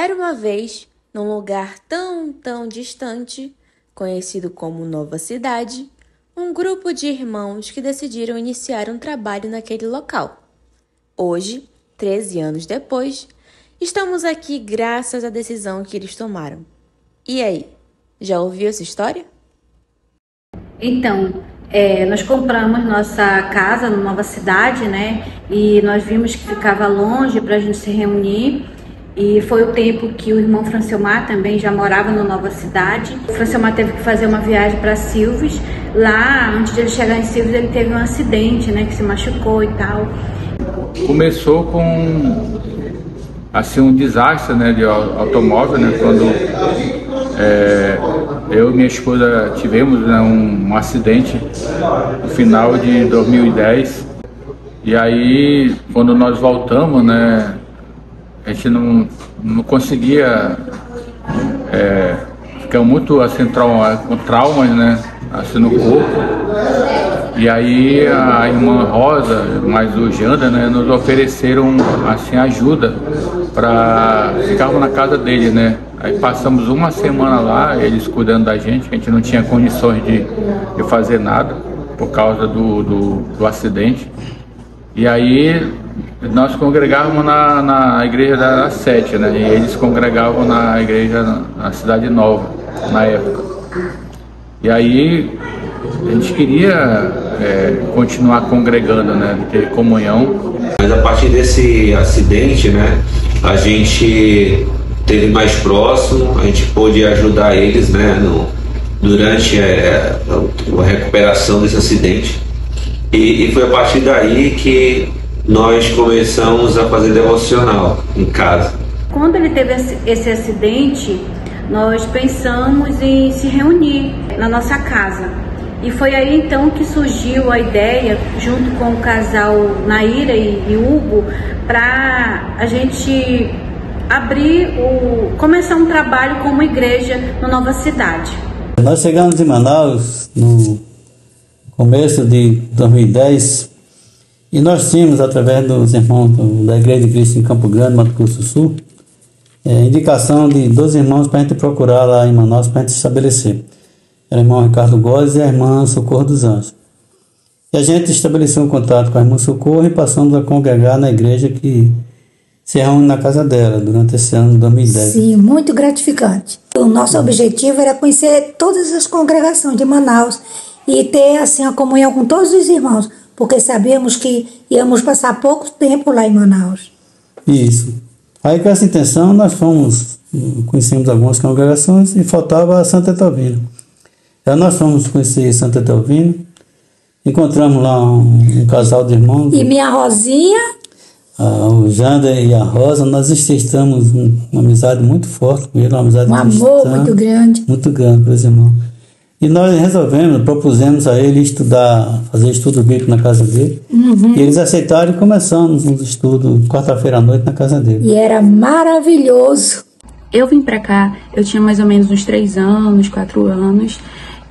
Era uma vez, num lugar tão distante, conhecido como Nova Cidade, um grupo de irmãos que decidiram iniciar um trabalho naquele local. Hoje, 13 anos depois, estamos aqui graças à decisão que eles tomaram. E aí, já ouviu essa história? Então, nós compramos nossa casa na Nova Cidade, né? E nós vimos que ficava longe para a gente se reunir. E foi o tempo que o irmão Franciomar também já morava na Nova Cidade. O Franciomar teve que fazer uma viagem para Silves. Lá, antes de ele chegar em Silves, ele teve um acidente, né? Que se machucou e tal. Começou com assim um desastre, né, de automóvel, né? Quando eu e minha esposa tivemos, né, um acidente no final de 2010. E aí, quando nós voltamos, né, a gente não conseguia, ficar muito assim, com traumas, né, assim no corpo. E aí a irmã Rosa, mais o Janda, né, nos ofereceram assim ajuda para ficarmos na casa dele, né. Aí passamos uma semana lá, eles cuidando da gente, a gente não tinha condições de fazer nada por causa do acidente. E aí nós congregávamos na igreja da Sete, né? E eles congregavam na igreja na Cidade Nova, na época. E aí a gente queria continuar congregando, né? Ter comunhão. Mas a partir desse acidente, né? A gente teve mais próximo, a gente pôde ajudar eles, né? Durante a recuperação desse acidente. E foi a partir daí que nós começamos a fazer devocional em casa. Quando ele teve esse acidente, nós pensamos em se reunir na nossa casa. E foi aí então que surgiu a ideia, junto com o casal Naira e Hugo, para a gente começar um trabalho como igreja na Nova Cidade. Nós chegamos em Manaus no começo de 2010 e nós tínhamos, através dos irmãos da Igreja de Cristo em Campo Grande, Mato Grosso do Sul, indicação de 2 irmãos para a gente procurar lá em Manaus para a gente estabelecer. Era o irmão Ricardo Góes e a irmã Socorro dos Anjos. E a gente estabeleceu um contato com a irmã Socorro e passamos a congregar na igreja que se reúne na casa dela durante esse ano de 2010. Sim, muito gratificante. O nosso objetivo era conhecer todas as congregações de Manaus e ter assim a comunhão com todos os irmãos, porque sabíamos que íamos passar pouco tempo lá em Manaus. Isso. Aí com essa intenção nós conhecemos algumas congregações e faltava a Santa Etelvina. Aí nós fomos conhecer Santa Etelvina, encontramos lá um casal de irmãos. E minha Rosinha, o Jander e a Rosa, nós estamos uma amizade muito forte com ele, uma amizade cristã, amor muito grande. Muito grande para os irmãos. E nós propusemos a ele fazer estudo bíblico na casa dele. Uhum. E eles aceitaram e começamos os estudos quarta-feira à noite na casa dele. E era maravilhoso. Eu vim para cá, eu tinha mais ou menos uns 3 anos, 4 anos,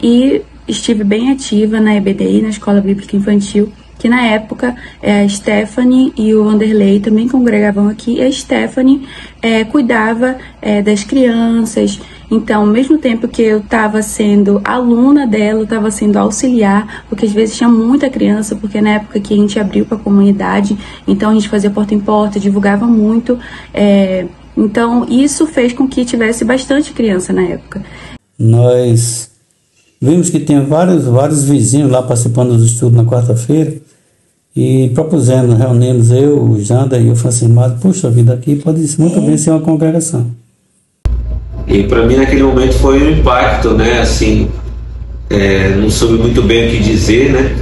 e estive bem ativa na EBDI, na Escola Bíblica Infantil, que na época a Stephanie e o Vanderlei também congregavam aqui, e a Stephanie cuidava das crianças. Então, ao mesmo tempo que eu estava sendo aluna dela, eu estava sendo auxiliar, porque às vezes tinha muita criança, porque na época que a gente abriu para a comunidade, então a gente fazia porta em porta, divulgava muito, então isso fez com que tivesse bastante criança na época. Nós vimos que tinha vários vizinhos lá participando dos estudos na quarta-feira e reunimos eu, o Janda e o Francimado. Puxa vida, aqui pode muito bem ser uma congregação. E para mim naquele momento foi um impacto, né, assim, não soube muito bem o que dizer, né,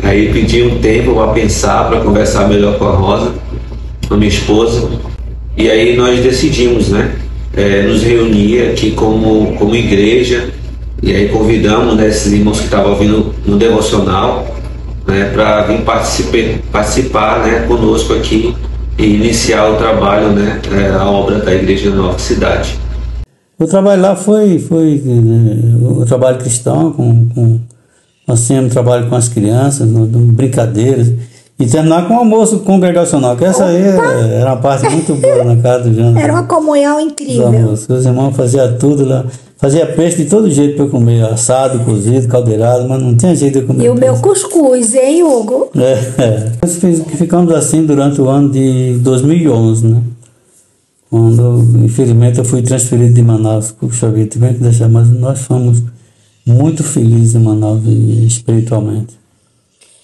aí pedi um tempo para pensar, para conversar melhor com a Rosa, com a minha esposa, e aí nós decidimos, né, nos reunir aqui como igreja, e aí convidamos, né, esses irmãos que estavam vindo no devocional, né, para vir participar, né, conosco aqui e iniciar o trabalho, né, a obra da Igreja da Nova Cidade. O trabalho lá foi o trabalho cristão, nós tínhamos trabalho com as crianças, brincadeiras, E terminar com o almoço congregacional, que essa aí era uma parte muito boa na casa do Jânio. Era uma comunhão incrível. Os irmãos faziam tudo lá. Fazia peixe de todo jeito para eu comer, assado, cozido, caldeirado, mas não tinha jeito de comer. E o meu cuscuz, hein, Hugo? Nós ficamos assim durante o ano de 2011, né? Quando, infelizmente, eu fui transferido de Manaus. Puxa vida, tivemos que deixar, mas nós fomos muito felizes em Manaus espiritualmente.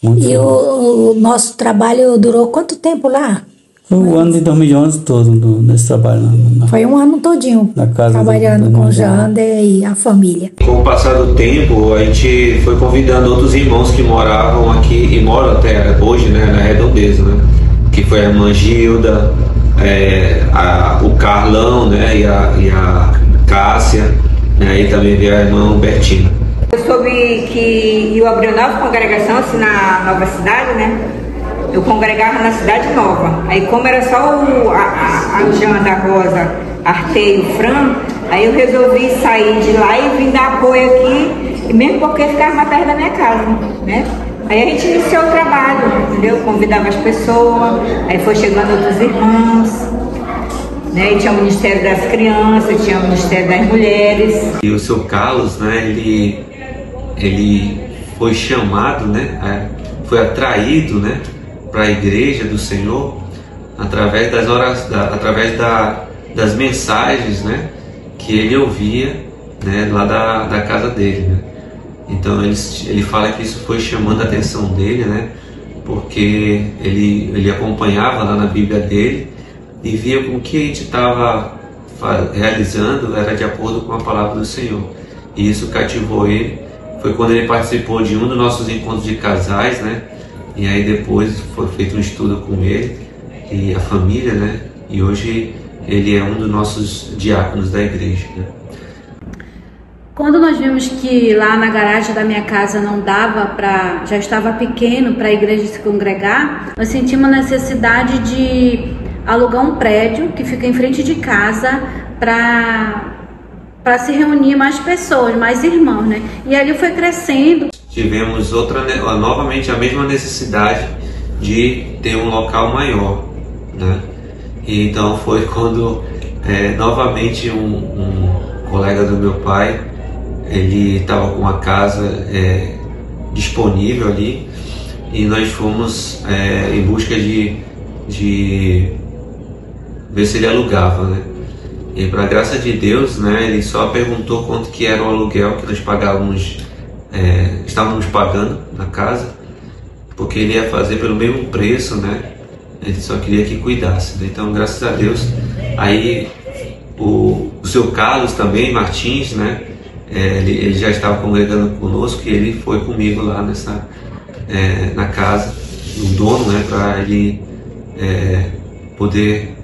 Muito E o nosso trabalho durou quanto tempo lá? Foi o ano de 2011 todo nesse trabalho. Foi um ano todinho na casa trabalhando com o Jander e a família. Com o passar do tempo, a gente foi convidando outros irmãos que moravam aqui e moram até hoje, né, na Redondeza, né? Que foi a irmã Gilda, o Carlão, né, e a Cássia, né, e também veio a irmã Humbertina. Eu soube que eu abri uma nova congregação assim, na nova cidade, né? Eu congregava na Cidade Nova. Aí como era só a Janda, a Rosa, a Arte e o Fran, aí eu resolvi sair de lá e vim dar apoio aqui, e mesmo porque ficava mais perto da minha casa, né? Aí a gente iniciou o trabalho, entendeu? Convidava as pessoas, aí foi chegando outros irmãos, né? E tinha o Ministério das Crianças, tinha o Ministério das Mulheres. E o seu Carlos, né, ele foi chamado, né, foi atraído, né, para a igreja do Senhor através das mensagens, né, que ele ouvia, né, lá da casa dele, né? Então ele fala que isso foi chamando a atenção dele, né, porque ele acompanhava lá na Bíblia dele e via com o que a gente estava realizando era de acordo com a palavra do Senhor, e isso cativou ele. Foi quando ele participou de um dos nossos encontros de casais, né? E aí depois foi feito um estudo com ele e a família, né? E hoje ele é um dos nossos diáconos da igreja, né? Quando nós vimos que lá na garagem da minha casa não dava já estava pequeno para a igreja se congregar, nós sentimos a necessidade de alugar um prédio que fica em frente de casa para se reunir mais pessoas, mais irmãos, né? E ali foi crescendo. Tivemos novamente a mesma necessidade de ter um local maior, né? E então foi quando novamente um colega do meu pai, ele estava com uma casa disponível ali, e nós fomos em busca de ver se ele alugava, né? E para graça de Deus, né, ele só perguntou quanto que era o aluguel que nós estávamos pagando na casa, porque ele ia fazer pelo mesmo preço, né? Ele só queria que cuidasse, né? Então, graças a Deus, aí o seu Carlos também, Martins, né? Ele já estava congregando conosco, e ele foi comigo lá na casa do dono, né? Para ele poder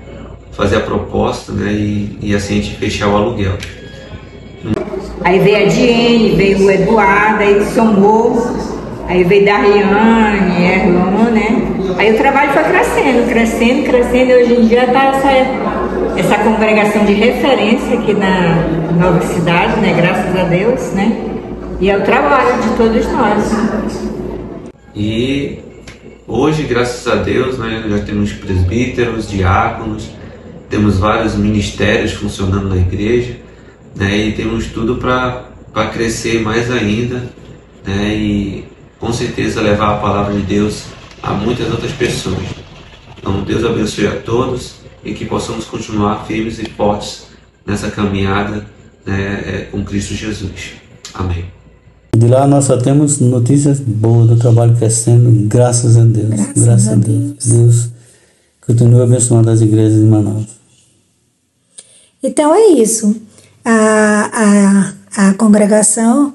fazer a proposta, né? E assim a gente fechar o aluguel. Aí veio a Diene, veio o Eduardo, aí somou, aí veio Dariane, Erlon, né? Aí o trabalho foi crescendo, e hoje em dia está essa congregação de referência aqui na nova cidade, né? Graças a Deus, né? E é o trabalho de todos nós. E hoje, graças a Deus, né, já temos presbíteros, diáconos, temos vários ministérios funcionando na igreja, né, e temos tudo para crescer mais ainda, né, e com certeza levar a palavra de Deus a muitas outras pessoas. Então Deus abençoe a todos e que possamos continuar firmes e fortes nessa caminhada, né, com Cristo Jesus. Amém. De lá nós só temos notícias boas do trabalho crescendo, graças a Deus. Graças a Deus. Deus continua abençoando as igrejas de Manaus. Então é isso. A congregação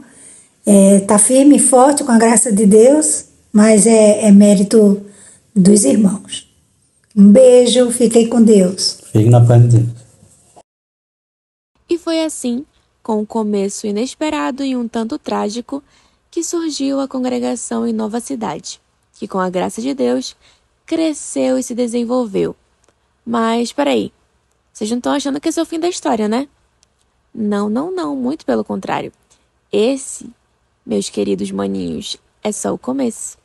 está firme e forte com a graça de Deus, mas é mérito dos irmãos. Um beijo, fiquem com Deus. Fique na paz de Deus. E foi assim, com um começo inesperado e um tanto trágico, que surgiu a congregação em Nova Cidade, que com a graça de Deus cresceu e se desenvolveu. Mas, peraí, vocês não estão achando que esse é o fim da história, né? Não, muito pelo contrário. Esse, meus queridos maninhos, é só o começo.